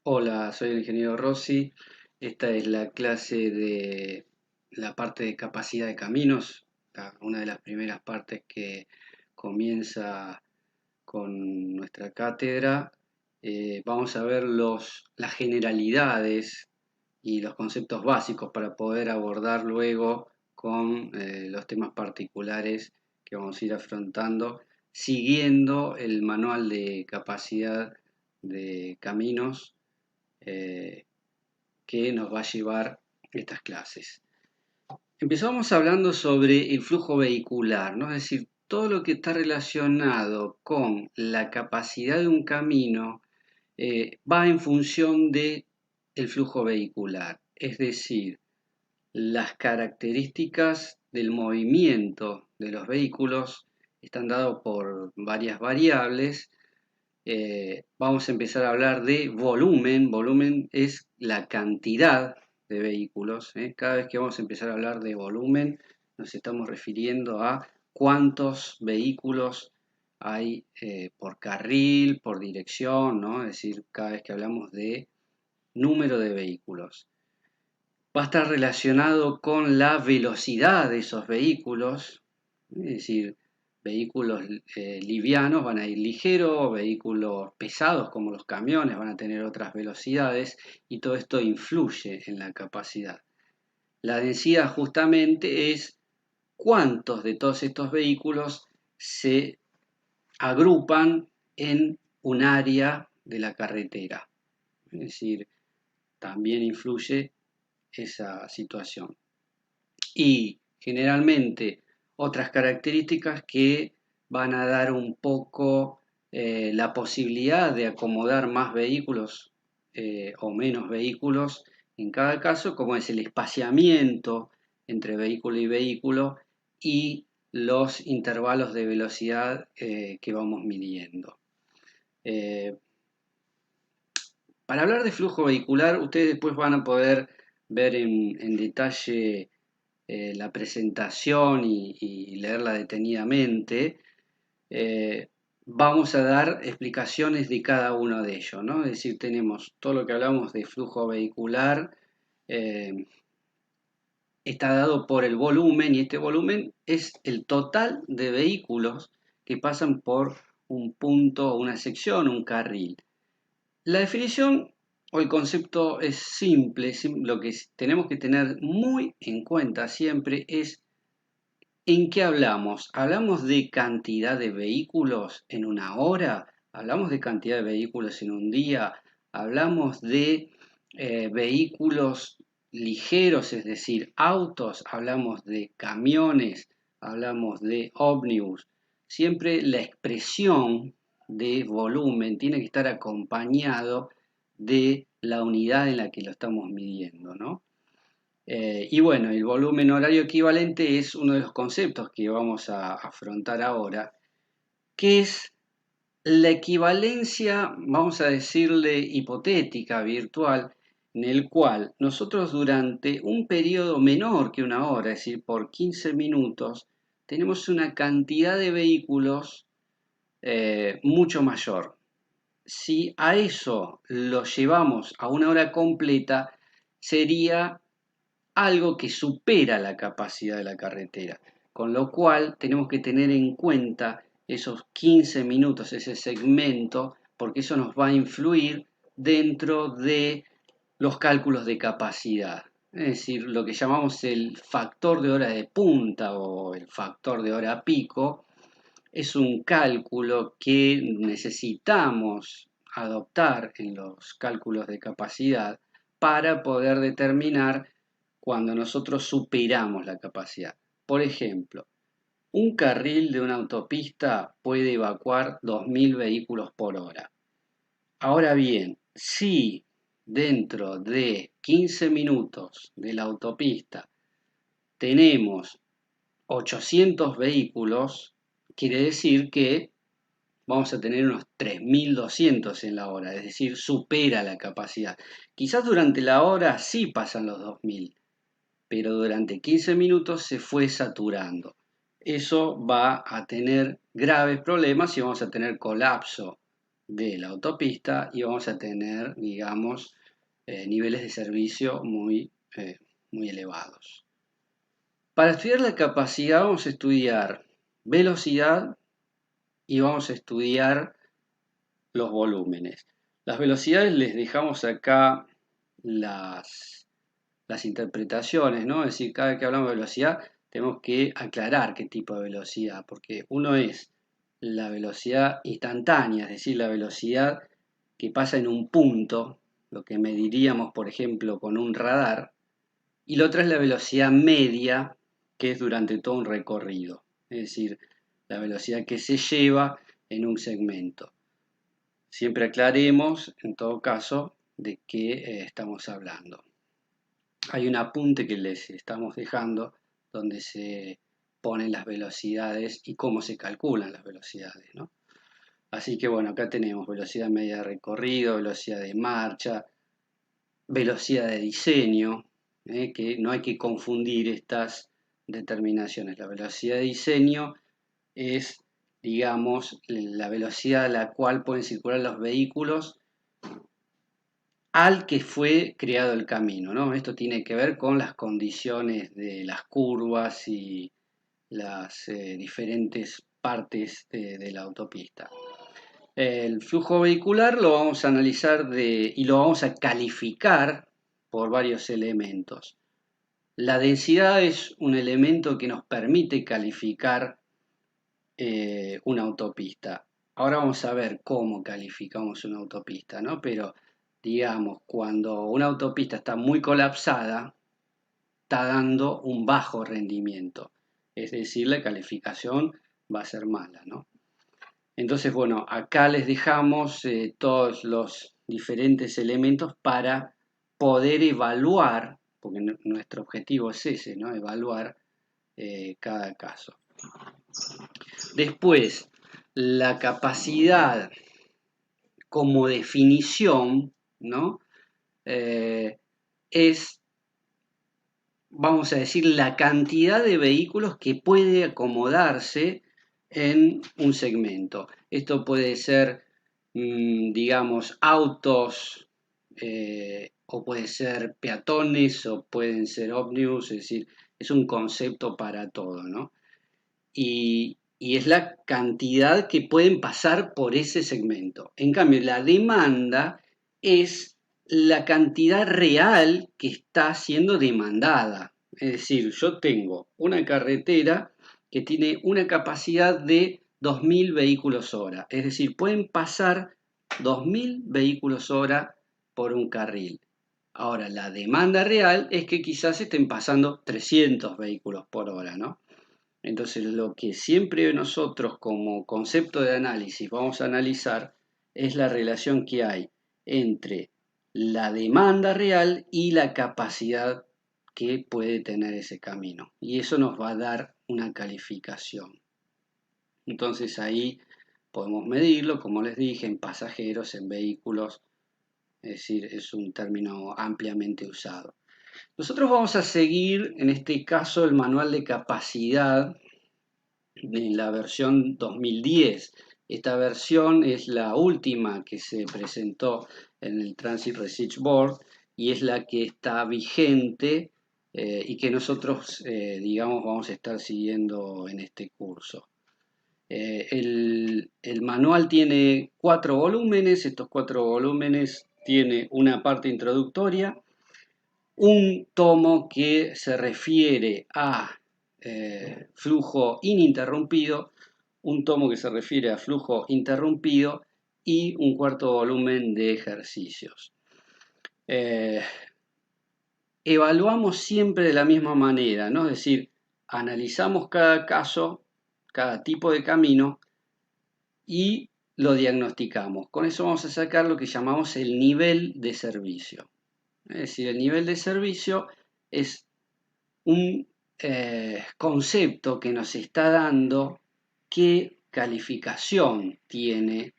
Hola, soy el ingeniero Rossi. Esta es la clase de la parte de capacidad de caminos, una de las primeras partes que comienza con nuestra cátedra. Vamos a ver las generalidades y los conceptos básicos para poder abordar luego con los temas particulares que vamos a ir afrontando, siguiendo el manual de capacidad de caminos eh, que nos va a llevar estas clases. Empezamos hablando sobre el flujo vehicular, ¿no? Es decir, todo lo que está relacionado con la capacidad de un camino va en función de el flujo vehicular, es decir, las características del movimiento de los vehículos están dados por varias variables. Vamos a empezar a hablar de volumen. Volumen es la cantidad de vehículos. Cada vez que vamos a empezar a hablar de volumen, nos estamos refiriendo a cuántos vehículos hay por carril, por dirección, ¿no? Es decir, cada vez que hablamos de número de vehículos. Va a estar relacionado con la velocidad de esos vehículos, es decir, vehículos livianos van a ir ligeros, vehículos pesados como los camiones van a tener otras velocidades y todo esto influye en la capacidad. La densidad justamente es cuántos de todos estos vehículos se agrupan en un área de la carretera. Es decir, también influye esa situación. Y generalmente otras características que van a dar un poco la posibilidad de acomodar más vehículos o menos vehículos en cada caso, como es el espaciamiento entre vehículo y vehículo y los intervalos de velocidad que vamos midiendo. Eh, para hablar de flujo vehicular, ustedes después van a poder ver en detalle la presentación y leerla detenidamente. Vamos a dar explicaciones de cada uno de ellos, ¿no? Es decir, tenemos todo lo que hablamos de flujo vehicular, eh, está dado por el volumen y este volumen es el total de vehículos que pasan por un punto, una sección, un carril. La definición o el concepto es simple, lo que tenemos que tener muy en cuenta siempre es ¿en qué hablamos? ¿Hablamos de cantidad de vehículos en una hora? ¿Hablamos de cantidad de vehículos en un día? ¿Hablamos de vehículos ligeros, es decir, autos? ¿Hablamos de camiones? ¿Hablamos de ómnibus? Siempre la expresión de volumen tiene que estar acompañado de la unidad en la que lo estamos midiendo, ¿no? Y bueno, el volumen horario equivalente es uno de los conceptos que vamos a afrontar ahora, que es la equivalencia, vamos a decirle hipotética, virtual, en el cual nosotros durante un periodo menor que una hora, es decir, por 15 minutos, tenemos una cantidad de vehículos mucho mayor. Si a eso lo llevamos a una hora completa, sería algo que supera la capacidad de la carretera, con lo cual tenemos que tener en cuenta esos 15 minutos, ese segmento, porque eso nos va a influir dentro de los cálculos de capacidad. Es decir, lo que llamamos el factor de hora de punta o el factor de hora pico es un cálculo que necesitamos adoptar en los cálculos de capacidad para poder determinar cuando nosotros superamos la capacidad. Por ejemplo, un carril de una autopista puede evacuar 2.000 vehículos por hora. Ahora bien, si dentro de 15 minutos de la autopista tenemos 800 vehículos, quiere decir que vamos a tener unos 3.200 en la hora, es decir, supera la capacidad. Quizás durante la hora sí pasan los 2.000, pero durante 15 minutos se fue saturando. Eso va a tener graves problemas y vamos a tener colapso de la autopista y vamos a tener, digamos, niveles de servicio muy elevados. Para estudiar la capacidad vamos a estudiar velocidad y vamos a estudiar los volúmenes. Las velocidades les dejamos acá las interpretaciones, ¿no? Es decir, cada vez que hablamos de velocidad tenemos que aclarar qué tipo de velocidad, porque uno es la velocidad instantánea, es decir, la velocidad que pasa en un punto, lo que mediríamos, por ejemplo, con un radar, y la otra es la velocidad media, que es durante todo un recorrido, es decir, la velocidad que se lleva en un segmento. Siempre aclaremos, en todo caso, de qué estamos hablando. Hay un apunte que les estamos dejando donde se ponen las velocidades y cómo se calculan las velocidades, ¿no? Así que bueno, acá tenemos velocidad media de recorrido, velocidad de marcha, velocidad de diseño, que no hay que confundir estas determinaciones. La velocidad de diseño es, digamos, la velocidad a la cual pueden circular los vehículos al que fue creado el camino, ¿no? Esto tiene que ver con las condiciones de las curvas y las diferentes partes de la autopista. El flujo vehicular lo vamos a analizar y lo vamos a calificar por varios elementos. La densidad es un elemento que nos permite calificar una autopista. Ahora vamos a ver cómo calificamos una autopista, ¿no? Pero digamos, cuando una autopista está muy colapsada, está dando un bajo rendimiento. Es decir, la calificación va a ser mala, ¿no? Entonces, bueno, acá les dejamos todos los diferentes elementos para poder evaluar, porque nuestro objetivo es ese, ¿no? Evaluar cada caso. Después, la capacidad como definición, ¿no? Es, vamos a decir, la cantidad de vehículos que puede acomodarse en un segmento. Esto puede ser, digamos, autos, o puede ser peatones, o pueden ser ómnibus, es decir, es un concepto para todo, ¿no? Y es la cantidad que pueden pasar por ese segmento. En cambio, la demanda es la cantidad real que está siendo demandada. Es decir, yo tengo una carretera que tiene una capacidad de 2.000 vehículos hora. Es decir, pueden pasar 2.000 vehículos hora por un carril. Ahora, la demanda real es que quizás estén pasando 300 vehículos por hora, ¿no? Entonces, lo que siempre nosotros como concepto de análisis vamos a analizar es la relación que hay entre la demanda real y la capacidad que puede tener ese camino. Y eso nos va a dar una calificación. Entonces ahí podemos medirlo, como les dije, en pasajeros, en vehículos, es decir, es un término ampliamente usado. Nosotros vamos a seguir, en este caso, el manual de capacidad en la versión 2010. Esta versión es la última que se presentó en el Transit Research Board y es la que está vigente y que nosotros, digamos, vamos a estar siguiendo en este curso. El manual tiene 4 volúmenes, estos 4 volúmenes tiene una parte introductoria, un tomo que se refiere a flujo ininterrumpido, un tomo que se refiere a flujo interrumpido y un cuarto volumen de ejercicios. Evaluamos siempre de la misma manera, ¿no? Es decir, analizamos cada caso, cada tipo de camino y lo diagnosticamos. Con eso vamos a sacar lo que llamamos el nivel de servicio. Es decir, el nivel de servicio es un concepto que nos está dando qué calificación tiene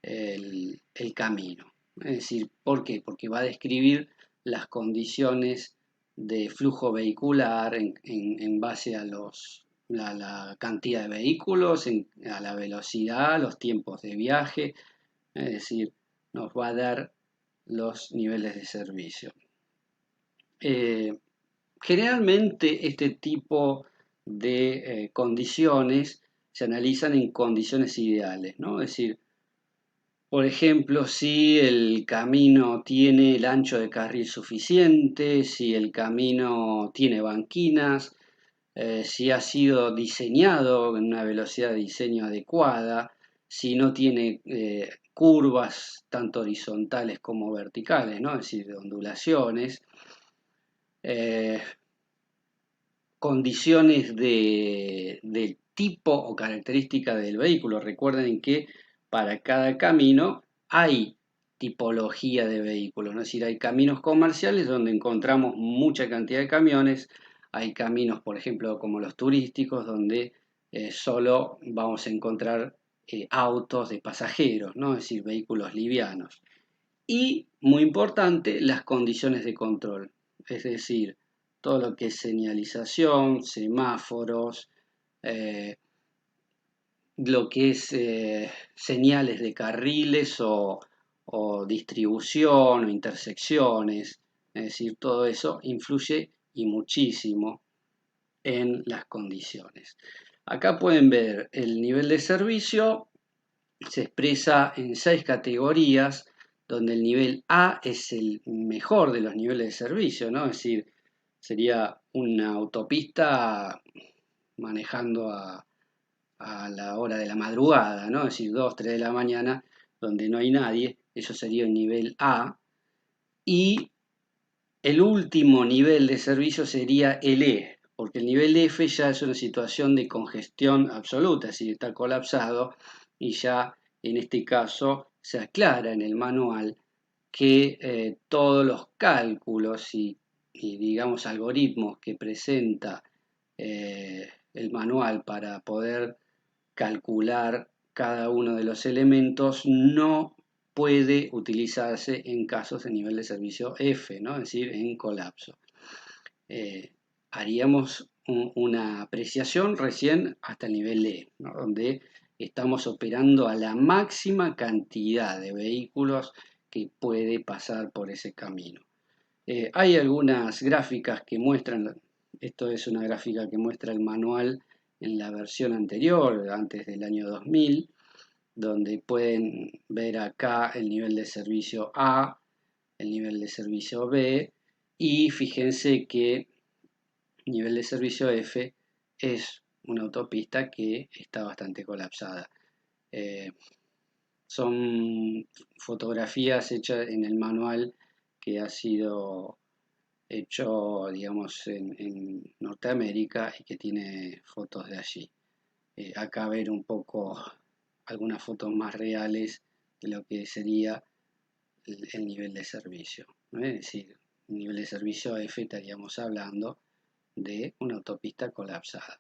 el camino. Es decir, ¿por qué? Porque va a describir las condiciones de flujo vehicular en base a la cantidad de vehículos, a la velocidad, los tiempos de viaje, Es decir, nos va a dar los niveles de servicio. Generalmente este tipo de condiciones se analizan en condiciones ideales, ¿no? Es decir, por ejemplo, si el camino tiene el ancho de carril suficiente, si el camino tiene banquinas, si ha sido diseñado en una velocidad de diseño adecuada, si no tiene curvas tanto horizontales como verticales, ¿no? Es decir, de ondulaciones. Eh, Condiciones del tipo o característica del vehículo. Recuerden que para cada camino hay tipología de vehículos, ¿no? Es decir, hay caminos comerciales donde encontramos mucha cantidad de camiones, hay caminos, por ejemplo, como los turísticos, donde solo vamos a encontrar autos de pasajeros, ¿no? Es decir, vehículos livianos. Y, muy importante, las condiciones de control, es decir, todo lo que es señalización, semáforos, eh, lo que es señales de carriles o distribución o intersecciones, es decir, todo eso influye y muchísimo en las condiciones. Acá pueden ver el nivel de servicio, se expresa en 6 categorías, donde el nivel A es el mejor de los niveles de servicio, ¿no? Es decir, sería una autopista manejando a la hora de la madrugada, ¿no? Es decir, 2, 3 de la mañana, donde no hay nadie, eso sería el nivel A. Y el último nivel de servicio sería el E, porque el nivel F ya es una situación de congestión absoluta, es decir, está colapsado y ya en este caso se aclara en el manual que todos los cálculos y, digamos algoritmos que presenta el manual para poder calcular cada uno de los elementos no puede utilizarse en casos de nivel de servicio F, ¿no? Es decir, en colapso. Haríamos una apreciación recién hasta el nivel E, ¿no? Donde estamos operando a la máxima cantidad de vehículos que puede pasar por ese camino. Hay algunas gráficas que muestran, esto es una gráfica que muestra el manual en la versión anterior, antes del año 2000, donde pueden ver acá el nivel de servicio A, el nivel de servicio B, y fíjense que el nivel de servicio F es una autopista que está bastante colapsada. Eh, Son fotografías hechas en el manual que ha sido hecho, digamos, en Norteamérica y que tiene fotos de allí. Acá ver un poco algunas fotos más reales de lo que sería el nivel de servicio, ¿no? Es decir, el nivel de servicio F estaríamos hablando de una autopista colapsada.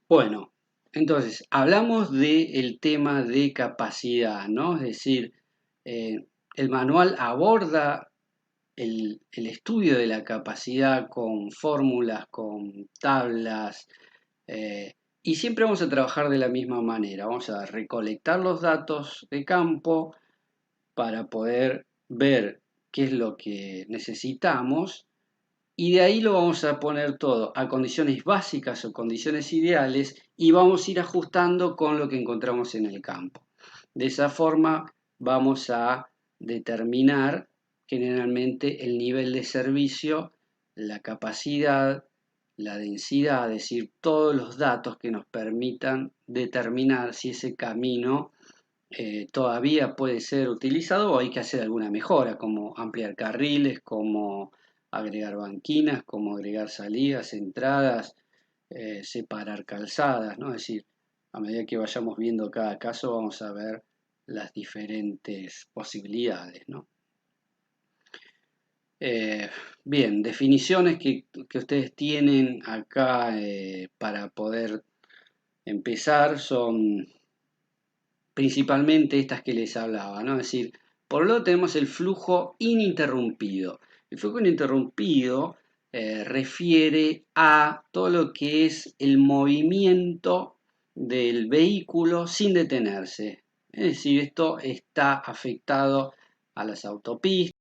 Bueno, entonces, hablamos del tema de capacidad, ¿no? Es decir, el manual aborda el estudio de la capacidad con fórmulas, con tablas, y siempre vamos a trabajar de la misma manera. Vamos a recolectar los datos de campo para poder ver qué es lo que necesitamos y de ahí lo vamos a poner todo a condiciones básicas o condiciones ideales y vamos a ir ajustando con lo que encontramos en el campo. De esa forma vamos a determinar generalmente el nivel de servicio, la capacidad, la densidad, es decir, todos los datos que nos permitan determinar si ese camino todavía puede ser utilizado o hay que hacer alguna mejora, como ampliar carriles, como agregar banquinas, como agregar salidas, entradas, separar calzadas, ¿no? Es decir, a medida que vayamos viendo cada caso vamos a ver las diferentes posibilidades, ¿no? Bien, definiciones que ustedes tienen acá para poder empezar son principalmente estas que les hablaba, ¿no? Es decir, por un lado tenemos el flujo ininterrumpido. El flujo ininterrumpido refiere a todo lo que es el movimiento del vehículo sin detenerse. Es decir, esto está afectado a las autopistas,